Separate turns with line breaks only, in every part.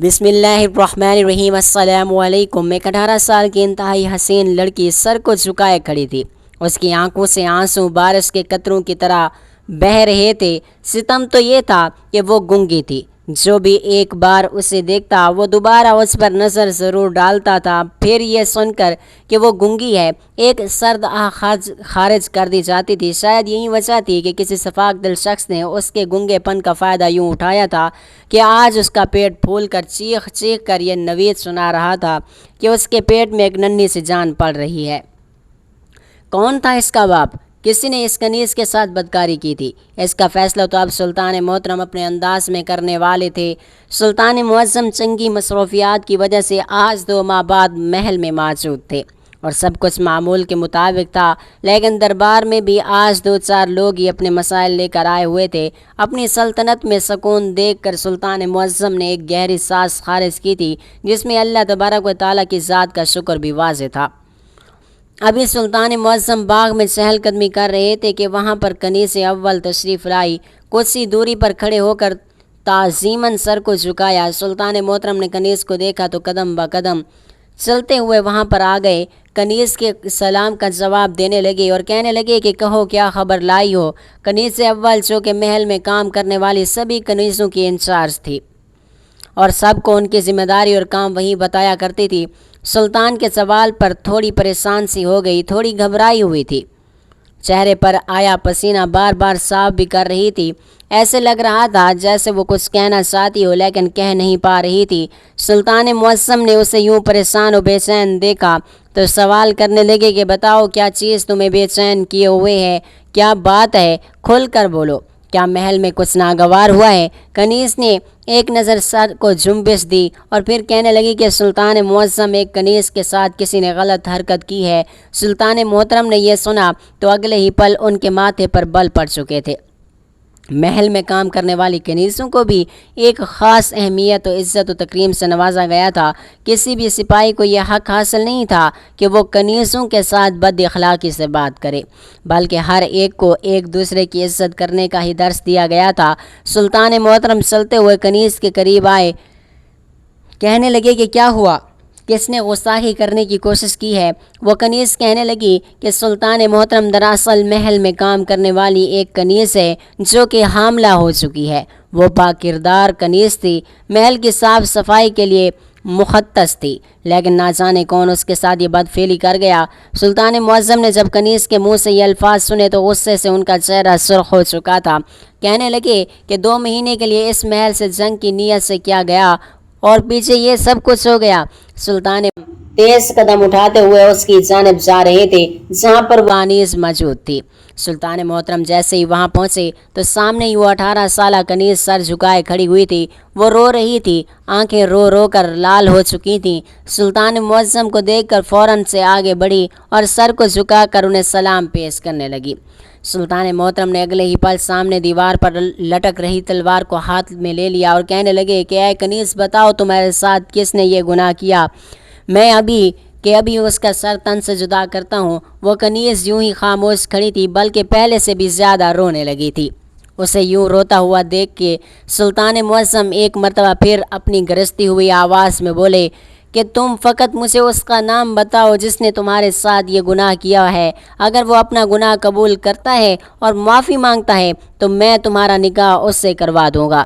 بسم اللہ الرحمن الرحیم۔ السلام علیکم۔ ایک 18 سال کی انتہائی حسین لڑکی سر کو جھکائے کھڑی تھی۔ اس کی آنکھوں سے آنسو بارش کے قطروں کی طرح بہہ رہے تھے۔ ستم تو یہ تھا کہ وہ گونگی تھی۔ جو بھی ایک بار اسے دیکھتا وہ دوبارہ اس پر نظر ضرور ڈالتا تھا۔ پھر یہ سن کر کہ وہ گونگی ہے ایک سرد آہ خارج کر دی جاتی تھی۔ شاید یہی وجہ تھی کہ کسی شفاق دل شخص نے اس کے گونگے پن کا فائدہ یوں اٹھایا تھا کہ آج اس کا پیٹ پھول کر چیخ چیخ کر یہ نوید سنا رہا تھا کہ اس کے پیٹ میں ایک ننھی سی جان پڑ رہی ہے۔ کون تھا اس کا باپ؟ کسی نے اس کنیز کے ساتھ بدکاری کی تھی؟ اس کا فیصلہ تو اب سلطان محترم اپنے انداز میں کرنے والے تھے۔ سلطان معظم چنگی مصروفیات کی وجہ سے آج 2 ماہ بعد محل میں موجود تھے اور سب کچھ معمول کے مطابق تھا، لیکن دربار میں بھی آج 2-4 لوگ ہی اپنے مسائل لے کر آئے ہوئے تھے۔ اپنی سلطنت میں سکون دیکھ کر سلطان معظم نے ایک گہری سانس خارج کی تھی، جس میں اللہ تبارک و تعالیٰ کی ذات کا شکر بھی واضح تھا۔ ابھی سلطان معظم باغ میں چہل قدمی کر رہے تھے کہ وہاں پر کنیز اول تشریف لائی۔ کچھ سی دوری پر کھڑے ہو کر تعظیماً سر کو جھکایا۔ سلطان محترم نے کنیز کو دیکھا تو قدم بہ قدم چلتے ہوئے وہاں پر آ گئے۔ کنیز کے سلام کا جواب دینے لگے اور کہنے لگے کہ کہو کیا خبر لائی ہو۔ کنیز اول جو کہ محل میں کام کرنے والی سبھی کنیزوں کی انچارج تھی اور سب کو ان کی ذمہ داری اور کام وہی بتایا کرتی تھی، سلطان کے سوال پر تھوڑی پریشان سی ہو گئی، تھوڑی گھبرائی ہوئی تھی۔ چہرے پر آیا پسینہ بار بار صاف بھی کر رہی تھی۔ ایسے لگ رہا تھا جیسے وہ کچھ کہنا چاہتی ہو لیکن کہہ نہیں پا رہی تھی۔ سلطان معظم نے اسے یوں پریشان و بے چین دیکھا تو سوال کرنے لگے کہ بتاؤ کیا چیز تمہیں بے چین کیے ہوئے ہے، کیا بات ہے، کھل کر بولو، کیا محل میں کچھ ناگوار ہوا ہے؟ کنیز نے ایک نظر سر کو جنبش دی اور پھر کہنے لگی کہ سلطان معظم ایک کنیز کے ساتھ کسی نے غلط حرکت کی ہے۔ سلطان محترم نے یہ سنا تو اگلے ہی پل ان کے ماتھے پر بل پڑ چکے تھے۔ محل میں کام کرنے والی کنیزوں کو بھی ایک خاص اہمیت و عزت و تکریم سے نوازا گیا تھا۔ کسی بھی سپاہی کو یہ حق حاصل نہیں تھا کہ وہ کنیزوں کے ساتھ بد اخلاقی سے بات کرے، بلکہ ہر ایک کو ایک دوسرے کی عزت کرنے کا ہی درس دیا گیا تھا۔ سلطان محترم چلتے ہوئے کنیز کے قریب آئے، کہنے لگے کہ کیا ہوا، کس نے غصاہی کرنے کی کوشش کی ہے؟ وہ کنیز کہنے لگی کہ سلطان محترم دراصل محل میں کام کرنے والی ایک کنیز ہے جو کہ حاملہ ہو چکی ہے۔ وہ پاکردار کنیز تھی، محل کی صاف صفائی کے لیے مختص تھی، لیکن نہ جانے کون اس کے ساتھ یہ بدفعلی کر گیا۔ سلطان معظم نے جب کنیز کے منہ سے یہ الفاظ سنے تو غصے سے ان کا چہرہ سرخ ہو چکا تھا۔ کہنے لگے کہ 2 مہینے کے لیے اس محل سے جنگ کی نیت سے کیا گیا اور پیچھے یہ سب کچھ ہو گیا۔ سلطان تیز قدم اٹھاتے ہوئے اس کی جانب جا رہے تھے جہاں پر وہ کنیز موجود تھی۔ سلطان محترم جیسے ہی وہاں پہنچے تو سامنے ہی وہ 18 سالہ کنیز سر جھکائے کھڑی ہوئی تھی۔ وہ رو رہی تھی، آنکھیں رو رو کر لال ہو چکی تھیں۔ سلطان معظم کو دیکھ کر فوراً سے آگے بڑھی اور سر کو جھکا کر انہیں سلام پیش کرنے لگی۔ سلطان محترم نے اگلے ہی پل سامنے دیوار پر لٹک رہی تلوار کو ہاتھ میں لے لیا اور کہنے لگے کہ اے کنیز بتاؤ تمہارے ساتھ کس نے یہ گناہ کیا، میں ابھی اس کا سر تن سے جدا کرتا ہوں۔ وہ کنیز یوں ہی خاموش کھڑی تھی بلکہ پہلے سے بھی زیادہ رونے لگی تھی۔ اسے یوں روتا ہوا دیکھ کے سلطان معظم ایک مرتبہ پھر اپنی گرجتی ہوئی آواز میں بولے کہ تم فقط مجھے اس کا نام بتاؤ جس نے تمہارے ساتھ یہ گناہ کیا ہے۔ اگر وہ اپنا گناہ قبول کرتا ہے اور معافی مانگتا ہے تو میں تمہارا نکاح اس سے کروا دوں گا،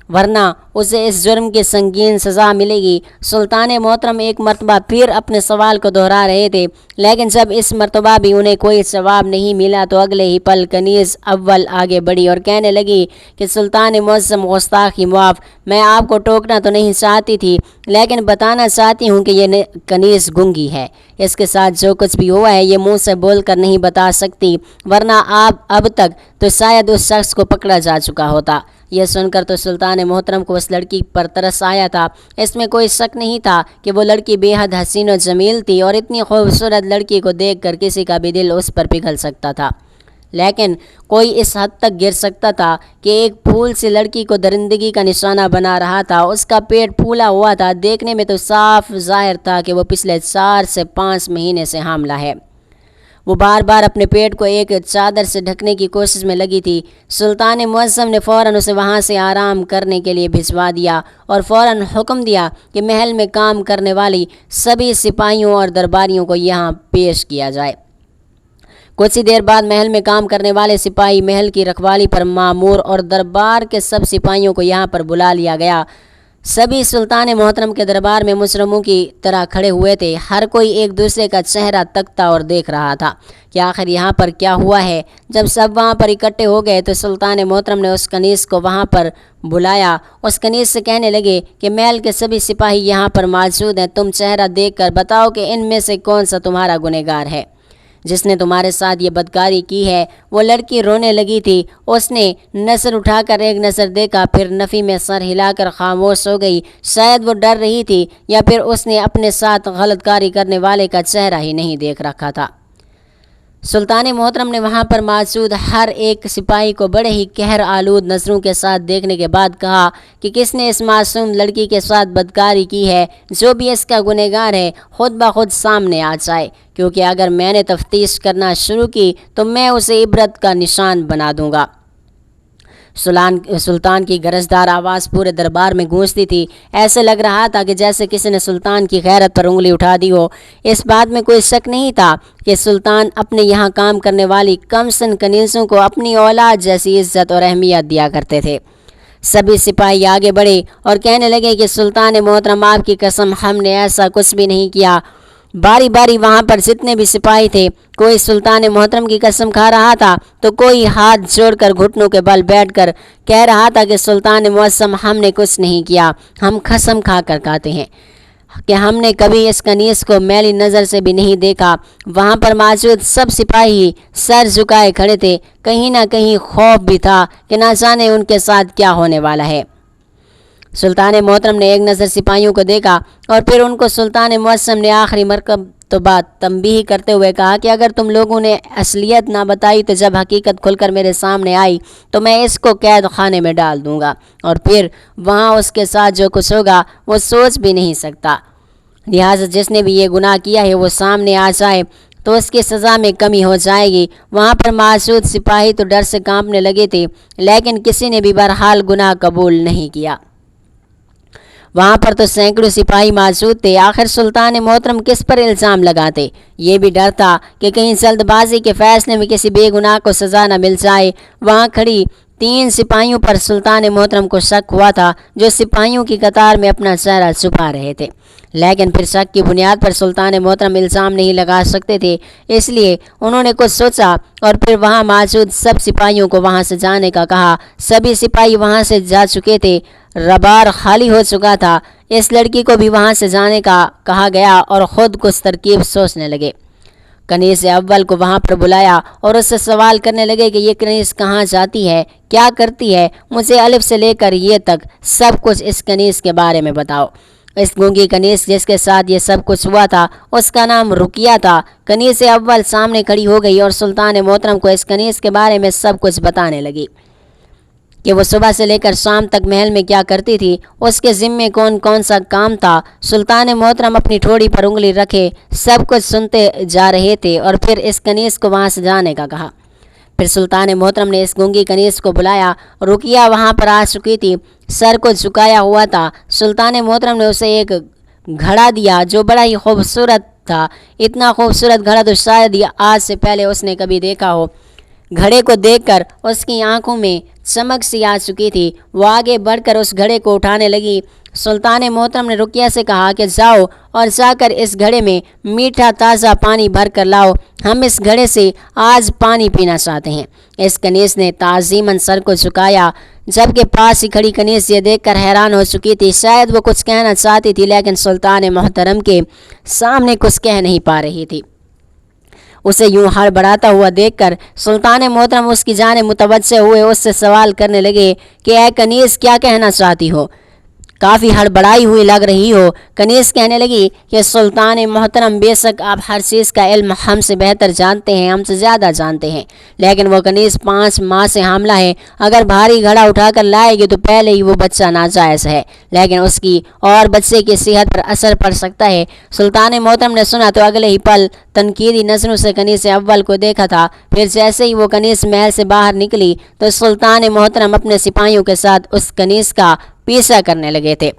ورنہ اسے اس جرم کی سنگین سزا ملے گی۔ سلطان محترم ایک مرتبہ پھر اپنے سوال کو دہرا رہے تھے، لیکن جب اس مرتبہ بھی انہیں کوئی جواب نہیں ملا تو اگلے ہی پل کنیز اول آگے بڑھی اور کہنے لگی کہ سلطان معظم گستاخی معاف، میں آپ کو ٹوکنا تو نہیں چاہتی تھی لیکن بتانا چاہتی ہوں کہ یہ کنیز گونگی ہے۔ اس کے ساتھ جو کچھ بھی ہوا ہے یہ منہ سے بول کر نہیں بتا سکتی، ورنہ آپ اب تک تو شاید اس شخص کو پکڑا جا چکا ہوتا۔ یہ سن کر تو سلطان محترم کو اس لڑکی پر ترس آیا تھا۔ اس میں کوئی شک نہیں تھا کہ وہ لڑکی بے حد حسین و جمیل تھی اور اتنی خوبصورت لڑکی کو دیکھ کر کسی کا بھی دل اس پر پگھل سکتا تھا، لیکن کوئی اس حد تک گر سکتا تھا کہ ایک پھول سی لڑکی کو درندگی کا نشانہ بنا رہا تھا۔ اس کا پیٹ پھولا ہوا تھا، دیکھنے میں تو صاف ظاہر تھا کہ وہ پچھلے 4 سے 5 مہینے سے حاملہ ہے۔ وہ بار بار اپنے پیٹ کو ایک چادر سے ڈھکنے کی کوشش میں لگی تھی۔ سلطان معظم نے فوراً اسے وہاں سے آرام کرنے کے لیے بھجوا دیا اور فوراً حکم دیا کہ محل میں کام کرنے والی سبھی سپاہیوں اور درباریوں کو یہاں پیش کیا جائے۔ کچھ ہی دیر بعد محل میں کام کرنے والے سپاہی محل کی رکھوالی پر مامور اور دربار کے سب سپاہیوں کو یہاں پر بلا لیا گیا۔ سبھی سلطان محترم کے دربار میں مجرموں کی طرح کھڑے ہوئے تھے۔ ہر کوئی ایک دوسرے کا چہرہ تکتا اور دیکھ رہا تھا کہ آخر یہاں پر کیا ہوا ہے۔ جب سب وہاں پر اکٹھے ہو گئے تو سلطان محترم نے اس کنیز کو وہاں پر بلایا۔ اس کنیز سے کہنے لگے کہ محل کے سبھی سپاہی یہاں پر موجود ہیں، تم چہرہ دیکھ کر بتاؤ کہ ان میں سے کون سا تمہارا گنہگار ہے جس نے تمہارے ساتھ یہ بدکاری کی ہے۔ وہ لڑکی رونے لگی تھی۔ اس نے نظر اٹھا کر ایک نظر دیکھا، پھر نفی میں سر ہلا کر خاموش ہو گئی۔ شاید وہ ڈر رہی تھی یا پھر اس نے اپنے ساتھ غلط کاری کرنے والے کا چہرہ ہی نہیں دیکھ رکھا تھا۔ سلطان محترم نے وہاں پر موجود ہر ایک سپاہی کو بڑے ہی قہر آلود نظروں کے ساتھ دیکھنے کے بعد کہا کہ کس نے اس معصوم لڑکی کے ساتھ بدکاری کی ہے، جو بھی اس کا گنہگار ہے خود بخود سامنے آ جائے، کیونکہ اگر میں نے تفتیش کرنا شروع کی تو میں اسے عبرت کا نشان بنا دوں گا۔ سلطان کی گرجدار آواز پورے دربار میں گونجتی تھی۔ ایسے لگ رہا تھا کہ جیسے کسی نے سلطان کی غیرت پر انگلی اٹھا دی ہو۔ اس بات میں کوئی شک نہیں تھا کہ سلطان اپنے یہاں کام کرنے والی کم سن کنیزوں کو اپنی اولاد جیسی عزت اور اہمیت دیا کرتے تھے۔ سبھی سپاہی آگے بڑھے اور کہنے لگے کہ سلطان محترم آپ کی قسم ہم نے ایسا کچھ بھی نہیں کیا۔ باری باری وہاں پر جتنے بھی سپاہی تھے، کوئی سلطان محترم کی قسم کھا رہا تھا تو کوئی ہاتھ جوڑ کر گھٹنوں کے بل بیٹھ کر کہہ رہا تھا کہ سلطان معظم ہم نے کچھ نہیں کیا، ہم قسم کھا کر کہتے ہیں کہ ہم نے کبھی اس کنیز کو میلی نظر سے بھی نہیں دیکھا۔ وہاں پر موجود سب سپاہی سر جھکائے کھڑے تھے۔ کہیں نہ کہیں خوف بھی تھا کہ نہ جانے ان کے ساتھ کیا ہونے والا ہے۔ سلطان محترم نے ایک نظر سپاہیوں کو دیکھا اور پھر ان کو سلطان معظم نے آخری مرتبہ تنبیہ کرتے ہوئے کہا کہ اگر تم لوگوں نے اصلیت نہ بتائی تو جب حقیقت کھل کر میرے سامنے آئی تو میں اس کو قید خانے میں ڈال دوں گا، اور پھر وہاں اس کے ساتھ جو کچھ ہوگا وہ سوچ بھی نہیں سکتا۔ لہٰذا جس نے بھی یہ گناہ کیا ہے وہ سامنے آ جائے تو اس کی سزا میں کمی ہو جائے گی۔ وہاں پر موجود سپاہی تو ڈر سے کانپنے لگے تھے، لیکن کسی نے بھی بہرحال گناہ قبول نہیں کیا۔ وہاں پر تو سینکڑوں سپاہی موجود تھے۔ آخر سلطان محترم کس پر الزام لگاتے؟ یہ بھی ڈر تھا کہ کہیں جلد بازی کے فیصلے میں کسی بے گناہ کو سزا نہ مل جائے۔ وہاں کھڑی 3 سپاہیوں پر سلطان محترم کو شک ہوا تھا، جو سپاہیوں کی قطار میں اپنا چہرہ چھپا رہے تھے، لیکن پھر شک کی بنیاد پر سلطان محترم الزام نہیں لگا سکتے تھے، اس لیے انہوں نے کچھ سوچا اور پھر وہاں موجود سب سپاہیوں کو وہاں سے جانے کا کہا۔ سبھی سپاہی وہاں سے جا چکے تھے، ربار خالی ہو چکا تھا۔ اس لڑکی کو بھی وہاں سے جانے کا کہا گیا اور خود کچھ ترکیب سوچنے لگے۔ کنیز اول کو وہاں پر بلایا اور اس سے سوال کرنے لگے کہ یہ کنیز کہاں جاتی ہے، کیا کرتی ہے، مجھے الف سے لے کر یہ تک سب کچھ اس کنیز کے بارے میں بتاؤ۔ اس گونگی کنیز جس کے ساتھ یہ سب کچھ ہوا تھا اس کا نام رقیہ تھا۔ کنیز اول سامنے کھڑی ہو گئی اور سلطان محترم کو اس کنیز کے بارے میں سب کچھ بتانے لگی کہ وہ صبح سے لے کر شام تک محل میں کیا کرتی تھی، اس کے ذمے کون کون سا کام تھا۔ سلطان محترم اپنی ٹھوڑی پر انگلی رکھے سب کچھ سنتے جا رہے تھے اور پھر اس کنیز کو وہاں سے جانے کا کہا۔ پھر سلطان محترم نے اس گونگی کنیز کو بلایا۔ رقیہ وہاں پر آ چکی تھی، سر کو جھکایا ہوا تھا۔ سلطان محترم نے اسے ایک گھڑا دیا جو بڑا ہی خوبصورت تھا۔ اتنا خوبصورت گھڑا تو شاید آج سے پہلے اس نے کبھی دیکھا ہو۔ گھڑے کو دیکھ کر اس کی آنکھوں میں چمک سی آ چکی تھی۔ وہ آگے بڑھ کر اس گھڑے کو اٹھانے لگی۔ سلطان محترم نے رقیہ سے کہا کہ جاؤ اور جا کر اس گھڑے میں میٹھا تازہ پانی بھر کر لاؤ، ہم اس گھڑے سے آج پانی پینا چاہتے ہیں۔ اس کنیز نے تعظیماً سر کو جھکایا، جبکہ پاس ہی کھڑی کنیز یہ دیکھ کر حیران ہو چکی تھی۔ شاید وہ کچھ کہنا چاہتی تھی لیکن سلطان محترم کے سامنے کچھ کہہ نہیں پا رہی تھی۔ اسے یوں ہڑبڑاتا ہوا دیکھ کر سلطان محترم اس کی جانب متوجہ ہوئے اس سے سوال کرنے لگے کہ اے کنیز کیا کہنا چاہتی ہو؟ काफ़ी हड़बड़ाई हुई लग रही हो, कनीज़ कहने लगी कि सुल्तान मोहतरम, बेशक आप हर चीज़ का इल्म हमसे बेहतर जानते हैं, हमसे ज़्यादा जानते हैं, लेकिन वो कनीज़ 5 माह से हामला है। अगर भारी घड़ा उठाकर लाएगी तो पहले ही वो बच्चा नाजायज़ है, लेकिन उसकी और बच्चे की सेहत पर असर पड़ सकता है। सुल्तान मोहतरम ने सुना तो अगले ही पल तनकीदी नज़रों से कनीज़ अव्वल को देखा था। फिर जैसे ही वो कनीज़ महल से बाहर निकली तो सुल्तान मोहतरम अपने सिपाहियों के साथ उस कनीज़ का पीछा करने लगे थे।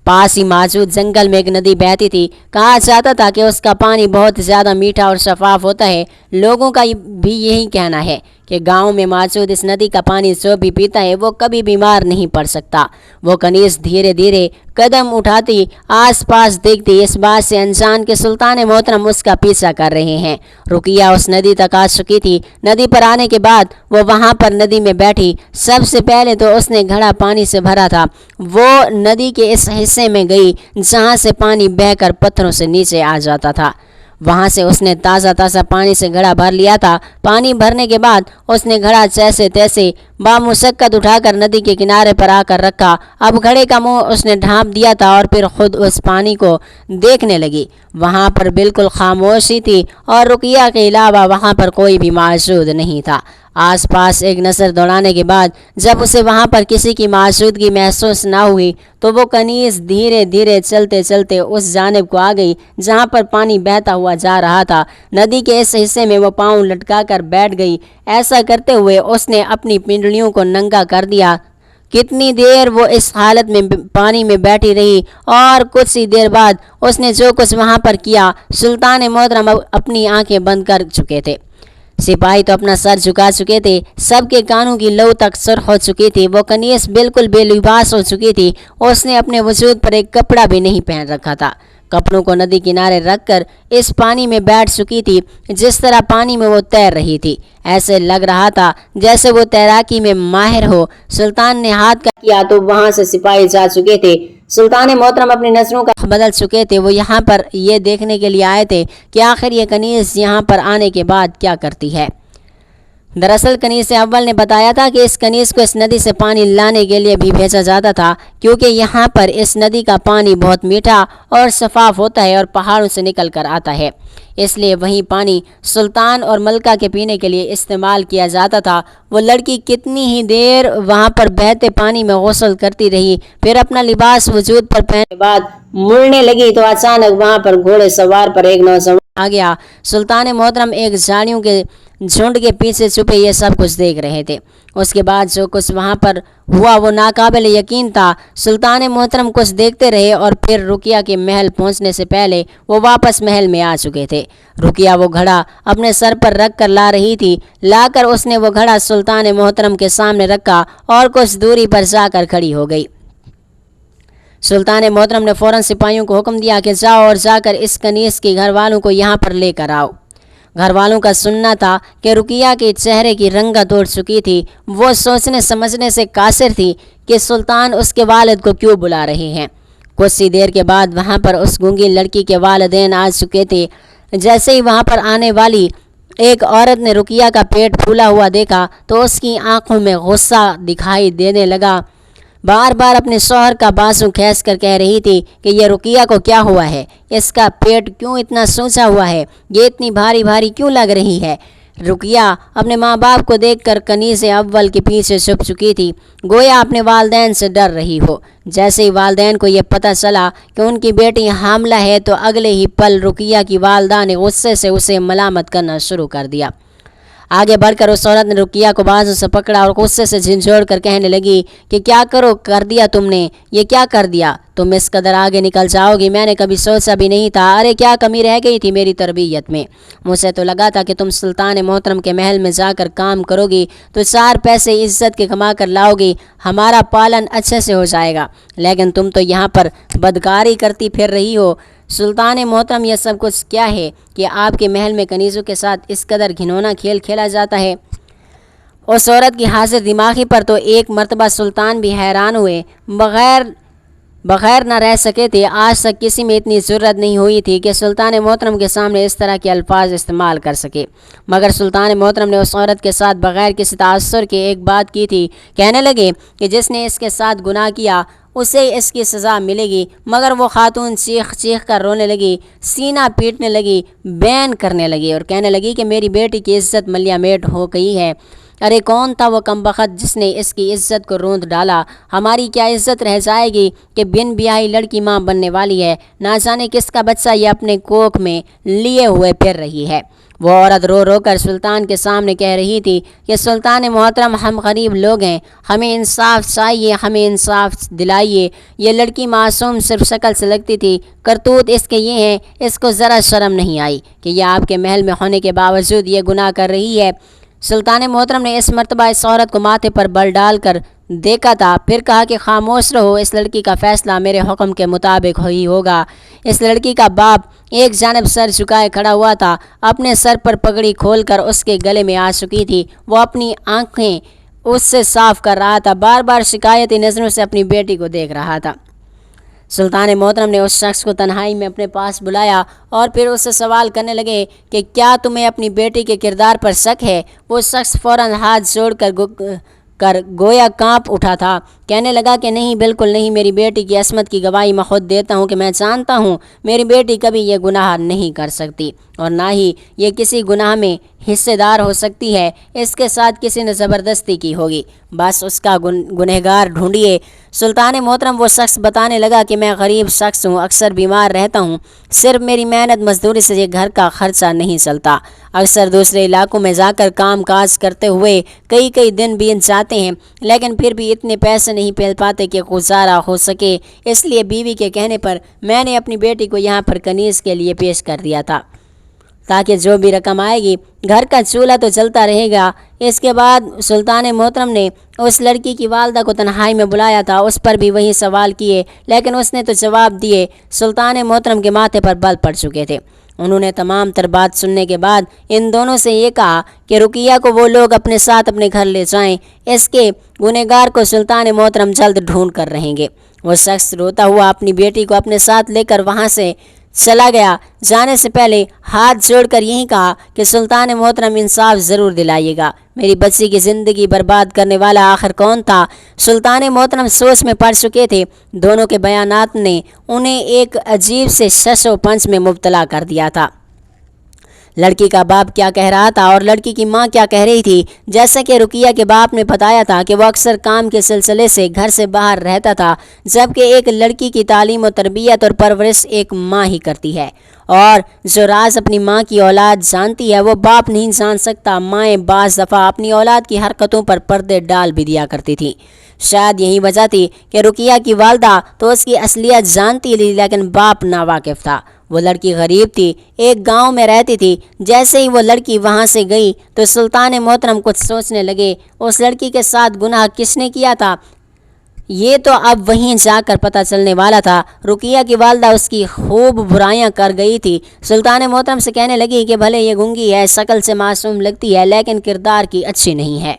पास ही मौजूद जंगल में एक नदी बहती थी। कहा जाता था कि उसका पानी बहुत ज़्यादा मीठा और शफाफ होता है। लोगों का भी यही कहना है कि गांव में मौजूद इस नदी का पानी जो भी पीता है वो कभी बीमार नहीं पड़ सकता। वो कनीज़ धीरे धीरे कदम उठाती आसपास देखती, इस बात से अनजान के सुल्तान मोहतरम उसका पीछा कर रहे हैं। रुकिया उस नदी तक आ चुकी थी। नदी पर आने के बाद वो वहाँ पर नदी में बैठी। सबसे पहले तो उसने घड़ा पानी से भरा था। वो नदी के इस हिस्से में गई जहाँ से पानी बहकर पत्थरों से नीचे आ जाता था। वहाँ से उसने ताज़ा ताज़ा पानी से घड़ा भर लिया था। पानी भरने के बाद उसने घड़ा जैसे तैसे बामुशक्कत उठाकर नदी के किनारे पर आकर रखा। अब घड़े का मुंह उसने ढांप दिया था और फिर खुद उस पानी को देखने लगी। वहाँ पर बिल्कुल खामोशी थी और रुकिया के अलावा वहाँ पर कोई भी मौजूद नहीं था। आसपास एक नज़र दौड़ाने के बाद जब उसे वहाँ पर किसी की मौजूदगी महसूस ना हुई तो वो कनीज़ धीरे धीरे चलते चलते उस जानिब को आ गई जहाँ पर पानी बहता हुआ जा रहा था। नदी के इस हिस्से में वो पाँव लटका कर बैठ गई। ऐसा करते हुए उसने अपनी पिंडलियों को नंगा कर दिया। कितनी देर वो इस हालत में पानी में बैठी रही और कुछ ही देर बाद उसने जो कुछ वहाँ पर किया, सुल्तान मोहतरम अपनी आंखें बंद कर चुके थे। सिपाही तो अपना सर झुका चुके थे। सबके कानों की लौ तक सुर्ख हो चुकी थी। वो कनीज़ बिल्कुल बेलिबास हो चुकी थी। उसने अपने वजूद पर एक कपड़ा भी नहीं पहन रखा था। कपड़ों को नदी किनारे रखकर इस पानी में बैठ चुकी थी। जिस तरह पानी में वो तैर रही थी, ऐसे लग रहा था जैसे वो तैराकी में माहिर हो। सुल्तान ने हाथ का किया तो वहां से सिपाही जा चुके थे। सुल्तान मोहतरम अपनी नज़रों का बदल चुके थे। वो यहाँ पर ये देखने के लिए आए थे कि आखिर ये कनीज़ यहाँ पर आने के बाद क्या करती है। दरअसल कनीज़ अव्वल ने बताया था कि इस कनीज़ को इस नदी से पानी लाने के लिए भी भेजा जाता था, क्योंकि यहाँ पर इस नदी का पानी बहुत मीठा और शफाफ होता है और पहाड़ों से निकल कर आता है। इसलिए वही पानी सुल्तान और मलका के पीने के लिए इस्तेमाल किया जाता था। वो लड़की कितनी ही देर वहाँ पर बहते पानी में गुस्ल करती रही। फिर अपना लिबास वजूद पर पहनने के बाद मुड़ने लगी तो अचानक वहाँ पर घोड़े सवार पर एक नौजवान आ गया। सुल्तान मोहतरम एक झाड़ियों के झुंड के पीछे छुपे ये सब कुछ देख रहे थे। उसके बाद जो कुछ वहाँ पर हुआ वो नाकाबिल यकीन था। सुल्तान मोहतरम कुछ देखते रहे और फिर रुकिया के महल पहुँचने से पहले वो वापस महल में आ चुके थे। रुकिया वो घड़ा अपने सर पर रख कर ला रही थी। लाकर उसने वो घड़ा सुल्तान मोहतरम के सामने रखा और कुछ दूरी पर जाकर खड़ी हो गई। सुल्तान मोहतरम ने फ़ौरन सिपाहियों को हुक्म दिया कि जाओ और जाकर इस कनीज़ के घर वालों को यहाँ पर लेकर आओ। घर वालों का सुनना था कि रुकिया के चेहरे की रंगत उड़ चुकी थी। वो सोचने समझने से कासिर थी कि सुल्तान उसके वालिद को क्यों बुला रहे हैं। कुछ सी देर के बाद वहाँ पर उस गूंगी लड़की के वालिदैन आ चुके थे। जैसे ही वहाँ पर आने वाली एक औरत ने रुकिया का पेट फूला हुआ देखा तो उसकी आंखों में गुस्सा दिखाई देने लगा। बार बार अपने शौहर का बाजू खींच कर कह रही थी कि ये रुकिया को क्या हुआ है, इसका पेट क्यों इतना सूजा हुआ है, ये इतनी भारी भारी क्यों लग रही है। रुकिया अपने माँ बाप को देखकर कनीज़ अव्वल के पीछे छुप चुकी थी, गोया अपने वालदैन से डर रही हो। जैसे ही वालदैन को ये पता चला कि उनकी बेटी हामला है तो अगले ही पल रुकिया की वालदा ने गुस्से से उसे मलामत करना शुरू कर दिया। आगे बढ़कर उस औरत ने रुकिया को बाजू से पकड़ा और गुस्से से झिंझोड़ कर कहने लगी कि क्या कर दिया तुमने, ये क्या कर दिया, तुम इस कदर आगे निकल जाओगी, मैंने कभी सोचा भी नहीं था। अरे क्या कमी रह गई थी मेरी तरबियत में, मुझे तो लगा था कि तुम सुल्तान मोहतरम के महल में जाकर काम करोगी तो 4 पैसे इज्जत के कमा कर लाओगी, हमारा पालन अच्छे से हो जाएगा, लेकिन तुम तो यहाँ पर बदकारी करती फिर रही हो। सुल्तान मोहतरम, यह सब कुछ क्या है कि आपके महल में कनीज़ों के साथ इस कदर घिनौना खेल खेला जाता है। उस औरत की हाजिर दिमागी पर तो एक मर्तबा सुल्तान भी हैरान हुए। बग़ैर बग़ैर न रह सके थे। आज तक किसी में इतनी ज़रूरत नहीं हुई थी कि सुल्तान मोहतरम के सामने इस तरह के अल्फाज इस्तेमाल कर सके, मगर सुल्तान मोहतरम ने उस औरत के साथ बग़ैर किसी तासुर के एक बात की थी। कहने लगे कि जिसने इसके साथ गुनाह किया उसे इसकी सज़ा मिलेगी, मगर वो खातून चीख चीख कर रोने लगी, सीना पीटने लगी, बैन करने लगी और कहने लगी कि मेरी बेटी की इज़्ज़त मलियामेट हो गई है। अरे कौन था वो कमबख्त जिसने इसकी इज़्ज़त को रोंद डाला? हमारी क्या इज़्ज़त रह जाएगी कि बिन ब्याही लड़की माँ बनने वाली है, ना जाने किसका बच्चा ये अपने कोख में लिए हुए फिर रही है। वो औरत रो रो कर सुल्तान के सामने कह रही थी कि सुल्तान मोहतरम, हम गरीब लोग हैं, हमें इंसाफ चाहिए, हमें इंसाफ दिलाइए। ये लड़की मासूम सिर्फ शक्ल से लगती थी, करतूत इसके ये हैं, इसको ज़रा शर्म नहीं आई कि यह आपके महल में होने के बावजूद ये गुनाह कर रही है। सुल्तान मोहतरम ने इस मरतबा इस औरत को माथे पर बल डाल कर देखा था, फिर कहा कि खामोश रहो, इस लड़की का फ़ैसला मेरे हुक्म के मुताबिक ही होगा। इस लड़की का बाप एक जानब सर झुकाए खड़ा हुआ था, अपने सर पर पगड़ी खोलकर उसके गले में आ चुकी थी। वो अपनी आंखें उससे साफ कर रहा था, बार बार शिकायती नज़रों से अपनी बेटी को देख रहा था। सुल्तान मोहतरम ने उस शख्स को तन्हाई में अपने पास बुलाया और फिर उससे सवाल करने लगे कि क्या तुम्हें अपनी बेटी के किरदार पर शक है? वो शख्स फ़ौरन हाथ जोड़कर गोया कांप उठा था, कहने लगा कि नहीं, बिल्कुल नहीं, मेरी बेटी की असमत की गवाही मैं खुद देता हूँ कि मैं जानता हूँ मेरी बेटी कभी ये गुनाह नहीं कर सकती और ना ही ये किसी गुनाह में हिस्सेदार हो सकती है। इसके साथ किसी ने ज़बरदस्ती की होगी, बस उसका गुनहगार ढूंढिए। सुल्तान मोहतरम वो शख्स बताने लगा कि मैं गरीब शख्स हूँ, अक्सर बीमार रहता हूँ, सिर्फ मेरी मेहनत मजदूरी से ये घर का खर्चा नहीं चलता। अक्सर दूसरे इलाकों में जाकर काम काज करते हुए कई कई दिन बीत जाते हैं, लेकिन फिर भी इतने पैसे नहीं मिल पाते कि गुजारा हो सके। इसलिए बीवी के कहने पर मैंने अपनी बेटी को यहाँ पर कनीज़ के लिए पेश कर दिया था, ताकि जो भी रकम आएगी घर का चूल्हा तो चलता रहेगा। इसके बाद सुल्तान मोहतरम ने उस लड़की की वालदा को तन्हाई में बुलाया था, उस पर भी वही सवाल किए, लेकिन उसने तो जवाब दिए। सुल्तान मोहतरम के माथे पर बल पड़ चुके थे। उन्होंने तमाम तर बात सुनने के बाद इन दोनों से ये कहा कि रुकिया को वो लोग अपने साथ अपने घर ले जाएं, इसके गुनहगार को सुल्तान मोहतरम जल्द ढूंढ कर रहेंगे। वो शख्स रोता हुआ अपनी बेटी को अपने साथ लेकर वहाँ से चला गया। जाने से पहले हाथ जोड़कर यही कहा कि सुल्तान मोहतरम, इंसाफ ज़रूर दिलाइएगा, मेरी बच्ची की ज़िंदगी बर्बाद करने वाला आखिर कौन था? सुल्तान मोहतरम सोच में पड़ चुके थे। दोनों के बयानात ने उन्हें एक अजीब से शशो पंच में मुब्तला कर दिया था। लड़की का बाप क्या कह रहा था और लड़की की माँ क्या कह रही थी। जैसा कि रुकिया के बाप ने बताया था कि वो अक्सर काम के सिलसिले से घर से बाहर रहता था, जबकि एक लड़की की तालीम और तरबियत और परवरिश एक माँ ही करती है, और जो राज अपनी माँ की औलाद जानती है वो बाप नहीं जान सकता। माएँ बाज़ दफ़ा अपनी औलाद की हरकतों पर पर्दे डाल भी दिया करती थी। शायद यही वजह थी कि रुकिया की वालदा तो उसकी असलियत जानती थी, लेकिन बाप नावाकिफ़ था। वो लड़की गरीब थी, एक गांव में रहती थी। जैसे ही वो लड़की वहां से गई तो सुल्तान मोहतरम कुछ सोचने लगे, उस लड़की के साथ गुनाह किसने किया था ये तो अब वहीं जाकर पता चलने वाला था। रुकिया की वालदा उसकी खूब बुराइयां कर गई थी। सुल्तान मोहतरम से कहने लगी कि भले ये गूंगी है, शक्ल से मासूम लगती है, लेकिन किरदार की अच्छी नहीं है।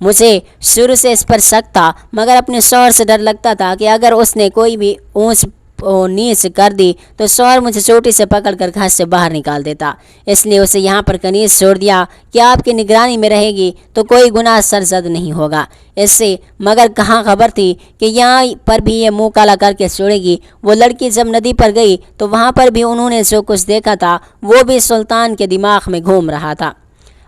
मुझे शुरू से इस पर शक था, मगर अपने शौहर से डर लगता था कि अगर उसने कोई भी ऊँच नीच कर दी तो शौहर मुझे चोटी से पकड़कर घर से बाहर निकाल देता। इसलिए उसे यहाँ पर कनीज़ छोड़ दिया कि आपकी निगरानी में रहेगी तो कोई गुनाह सरजद नहीं होगा इससे। मगर कहाँ खबर थी कि यहाँ पर भी ये मुँह काला करके छोड़ेगी। वो लड़की जब नदी पर गई तो वहाँ पर भी उन्होंने जो कुछ देखा था वो भी सुल्तान के दिमाग में घूम रहा था।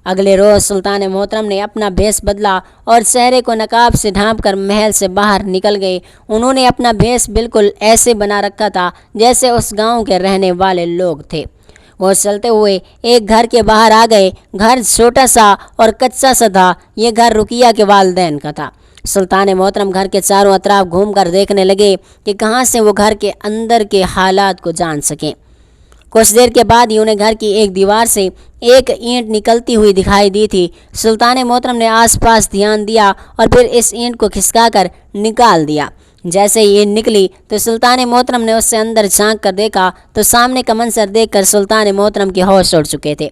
अगले रोज़ सुल्तान मोहतरम ने अपना भेष बदला और चेहरे को नकाब से ढांप कर महल से बाहर निकल गए। उन्होंने अपना भेष बिल्कुल ऐसे बना रखा था जैसे उस गांव के रहने वाले लोग थे। वो चलते हुए एक घर के बाहर आ गए। घर छोटा सा और कच्चा सा था। ये घर रुकिया के वालिदैन का था। सुल्तान मोहतरम घर के चारों अतराफ घूम कर देखने लगे कि कहाँ से वो घर के अंदर के हालात को जान सकें। कुछ देर के बाद ही उन्हें घर की एक दीवार से एक ईंट निकलती हुई दिखाई दी थी। सुल्तान मोहतरम ने आसपास ध्यान दिया और फिर इस ईंट को खिसकाकर निकाल दिया। जैसे ही ईंट निकली तो सुल्तान मोहतरम ने उससे अंदर झांक कर देखा तो सामने का मंजर देखकर सुल्तान मोहतरम के होश उड़ चुके थे।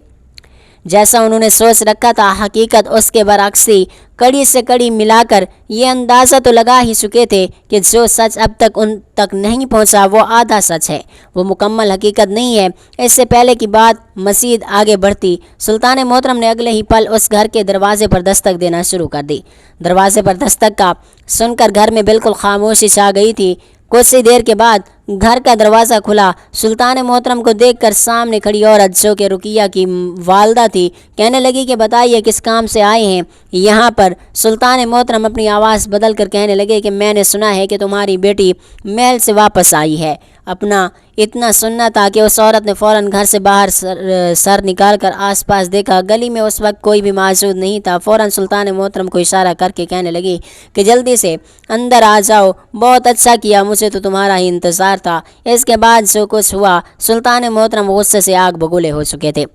जैसा उन्होंने सोच रखा था, हकीकत उसके बरक्स थी। कड़ी से कड़ी मिलाकर ये अंदाज़ा तो लगा ही चुके थे कि जो सच अब तक उन तक नहीं पहुंचा वो आधा सच है, वो मुकम्मल हकीकत नहीं है। इससे पहले की बात मज़ीद आगे बढ़ती, सुल्तान मोहतरम ने अगले ही पल उस घर के दरवाजे पर दस्तक देना शुरू कर दी। दरवाजे पर दस्तक का सुनकर घर में बिल्कुल खामोशी छा गई थी। कुछ ही देर के बाद घर का दरवाज़ा खुला। सुल्तान मोहतरम को देखकर सामने खड़ी औरत, जो कि रुकिया की वालदा थी, कहने लगी कि बताइए किस काम से आए हैं यहाँ पर। सुल्तान मोहतरम अपनी आवाज़ बदल कर कहने लगे कि मैंने सुना है कि तुम्हारी बेटी महल से वापस आई है। अपना इतना सुनना था कि उस औरत ने फ़ौरन घर से बाहर सर निकाल कर आसपास देखा। गली में उस वक्त कोई भी मौजूद नहीं था। फ़ौरन सुल्तान मोहतरम को इशारा करके कहने लगी कि जल्दी से अंदर आ जाओ। बहुत अच्छा किया, मुझे तो तुम्हारा ही इंतज़ार था। इसके बाद जो कुछ हुआ, सुल्तान मोहतरम गुस्से से आग बगोले हो चुके थे।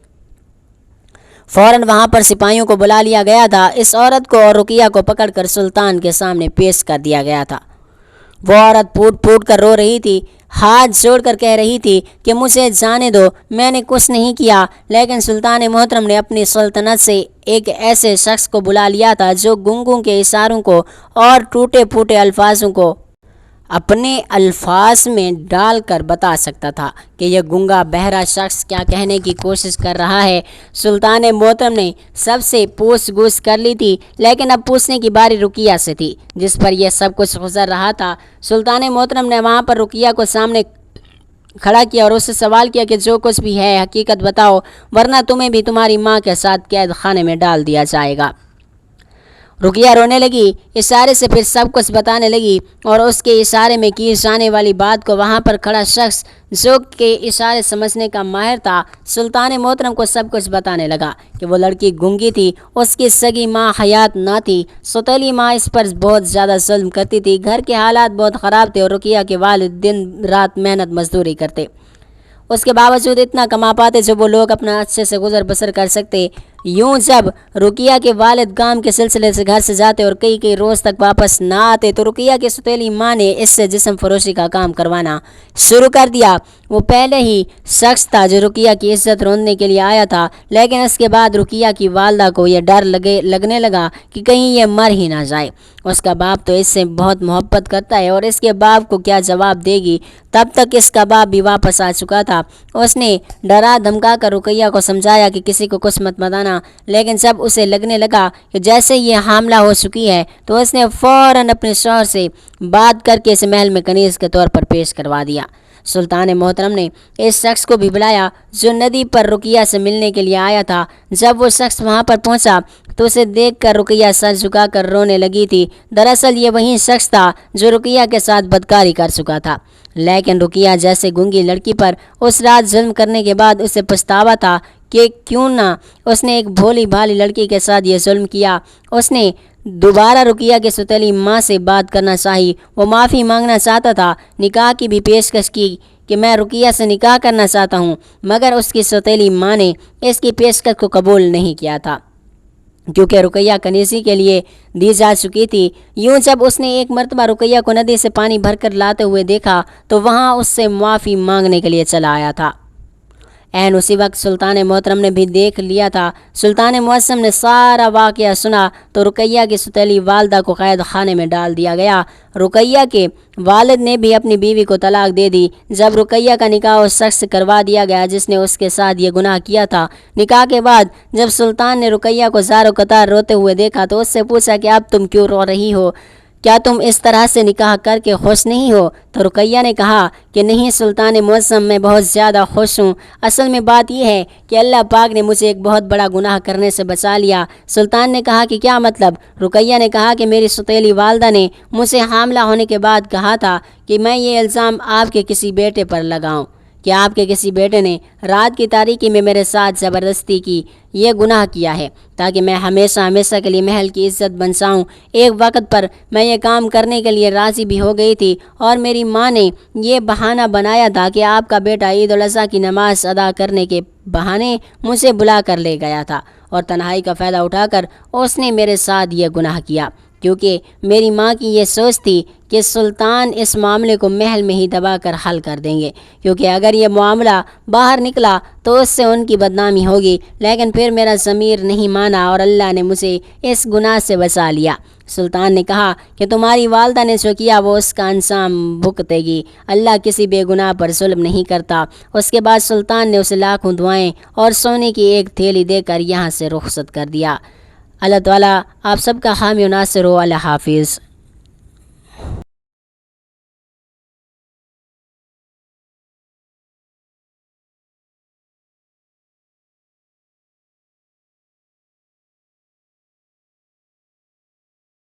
फ़ौरन वहाँ पर सिपाहियों को बुला लिया गया था। इस औरत को और रुकिया को पकड़कर सुल्तान के सामने पेश कर दिया गया था। वो औरत फूट फूट कर रो रही थी, हाथ जोड़कर कह रही थी कि मुझे जाने दो, मैंने कुछ नहीं किया। लेकिन सुल्तान मोहतरम ने अपनी सल्तनत से एक ऐसे शख्स को बुला लिया था जो गूंगों के इशारों को और टूटे फूटे अल्फाजों को अपने अल्फाज में डालकर बता सकता था कि यह गूंगा बहरा शख्स क्या कहने की कोशिश कर रहा है। सुल्तान मोहतरम ने सबसे पूछ गूछ कर ली थी, लेकिन अब पूछने की बारी रुकिया से थी, जिस पर यह सब कुछ गुजर रहा था। सुल्तान मोहतरम ने वहाँ पर रुकिया को सामने खड़ा किया और उससे सवाल किया कि जो कुछ भी है हकीकत बताओ, वरना तुम्हें भी तुम्हारी माँ के साथ कैद खाने में डाल दिया जाएगा। रुकिया रोने लगी, इशारे से फिर सब कुछ बताने लगी और उसके इशारे में की जाने वाली बात को वहाँ पर खड़ा शख्स, जो के इशारे समझने का माहिर था, सुल्तान मोहतरम को सब कुछ बताने लगा कि वो लड़की गूंगी थी, उसकी सगी माँ हयात ना थी, सौतेली माँ इस पर बहुत ज़्यादा जुल्म करती थी, घर के हालात बहुत ख़राब थे और रुकिया के वालिद दिन रात मेहनत मजदूरी करते। उसके बावजूद इतना कमा पाते जो वो लोग अपना अच्छे से गुजर बसर कर सकते। यूं जब रुकिया के वालिद काम के सिलसिले से घर से जाते और कई कई रोज़ तक वापस ना आते, तो रुकिया की सौतेली माँ ने इससे जिस्म फरोशी का काम करवाना शुरू कर दिया। वो पहले ही शख्स था जो रुकिया की इज्जत रोंदने के लिए आया था, लेकिन इसके बाद रुकिया की वालदा को यह डर लगने लगा कि कहीं ये मर ही ना जाए। उसका बाप तो इससे बहुत मोहब्बत करता है और इसके बाप को क्या जवाब देगी। तब तक इसका बाप भी वापस आ चुका था। उसने डरा धमका कर रुकिया को समझाया कि किसी को कुछ मत बताना, लेकिन जब उसे लगने लगा कि जैसे ये हामला हो चुकी है, तो उसने फ़ौरन अपने शौहर से बात करके इसे महल में कनीज़ के तौर पर पेश करवा दिया। सुल्तान मोहतरम ने इस शख्स को भी बुलाया जो नदी पर रुकिया से मिलने के लिए आया था। जब वो शख्स वहाँ पर पहुँचा तो उसे देखकर रुकिया सर झुकाकर रोने लगी थी। दरअसल ये वही शख्स था जो रुकिया के साथ बदकारी कर चुका था, लेकिन रुकिया जैसे गूंगी लड़की पर उस रात जुल्म करने के बाद उसे पछतावा था कि क्यों ना उसने एक भोली भाली लड़की के साथ ये जुल्म किया। उसने दोबारा रुकिया के सौतेली माँ से बात करना चाही। वो माफ़ी मांगना चाहता था, निकाह की भी पेशकश की कि मैं रुकिया से निकाह करना चाहता हूँ, मगर उसकी सौतेली माँ ने इसकी पेशकश को कबूल नहीं किया था, क्योंकि रुकिया कनीज़ी के लिए दी जा चुकी थी। यूं जब उसने एक मरतबा रुकिया को नदी से पानी भरकर लाते हुए देखा तो वहाँ उससे माफ़ी मांगने के लिए चला आया था। ऐन उसी वक्त सुल्तान मोहतरम ने भी देख लिया था। सुल्तान मुअज़्ज़म ने सारा वाक़या सुना तो रुकिया की सौतेली वालदा को कैद खाने में डाल दिया गया। रुकिया के वालिद ने भी अपनी बीवी को तलाक दे दी। जब रुकिया का निकाह उस शख्स से करवा दिया गया जिसने उसके साथ ये गुनाह किया था, निकाह के बाद जब सुल्तान ने रुकिया को ज़ारो कतार रोते हुए देखा तो उससे पूछा कि अब तुम क्यों रो रही हो, क्या तुम इस तरह से निकाह करके खुश नहीं हो? तो रुकिया ने कहा कि नहीं सुल्तान मुअज़्ज़म, मैं बहुत ज़्यादा खुश हूँ। असल में बात यह है कि अल्लाह पाक ने मुझे एक बहुत बड़ा गुनाह करने से बचा लिया। सुल्तान ने कहा कि क्या मतलब? रुकिया ने कहा कि मेरी सौतेली वालदा ने मुझे हामला होने के बाद कहा था कि मैं ये इल्ज़ाम आपके किसी बेटे पर लगाऊँ कि आपके किसी बेटे ने रात की तारीकी में मेरे साथ ज़बरदस्ती की ये गुनाह किया है, ताकि मैं हमेशा हमेशा के लिए महल की इज़्ज़त बन जाऊँ। एक वक्त पर मैं ये काम करने के लिए राज़ी भी हो गई थी और मेरी माँ ने ये बहाना बनाया था कि आपका बेटा ईद उल अज़हा की नमाज अदा करने के बहाने मुझे बुला कर ले गया था और तन्हाई का फ़ायदा उठाकर उसने मेरे साथ ये गुनाह किया। کیونکہ میری ماں کی یہ سوچ تھی کہ سلطان اس معاملے کو محل میں ہی دبا کر حل کر دیں گے، کیونکہ اگر یہ معاملہ باہر نکلا تو اس سے ان کی بدنامی ہوگی، لیکن پھر میرا ضمیر نہیں مانا اور اللہ نے مجھے اس گناہ سے بچا لیا۔ سلطان نے کہا کہ تمہاری والدہ نے جو کیا وہ اس کا انجام بھگتے گی، اللہ کسی بے گناہ پر ظلم نہیں کرتا۔ اس کے بعد سلطان نے اسے لاکھوں دعائیں اور سونے کی ایک تھیلی دے کر یہاں سے رخصت کر دیا۔ اللہ تعالیٰ آپ سب کا حامی و ناصر ہو۔ اللہ حافظ۔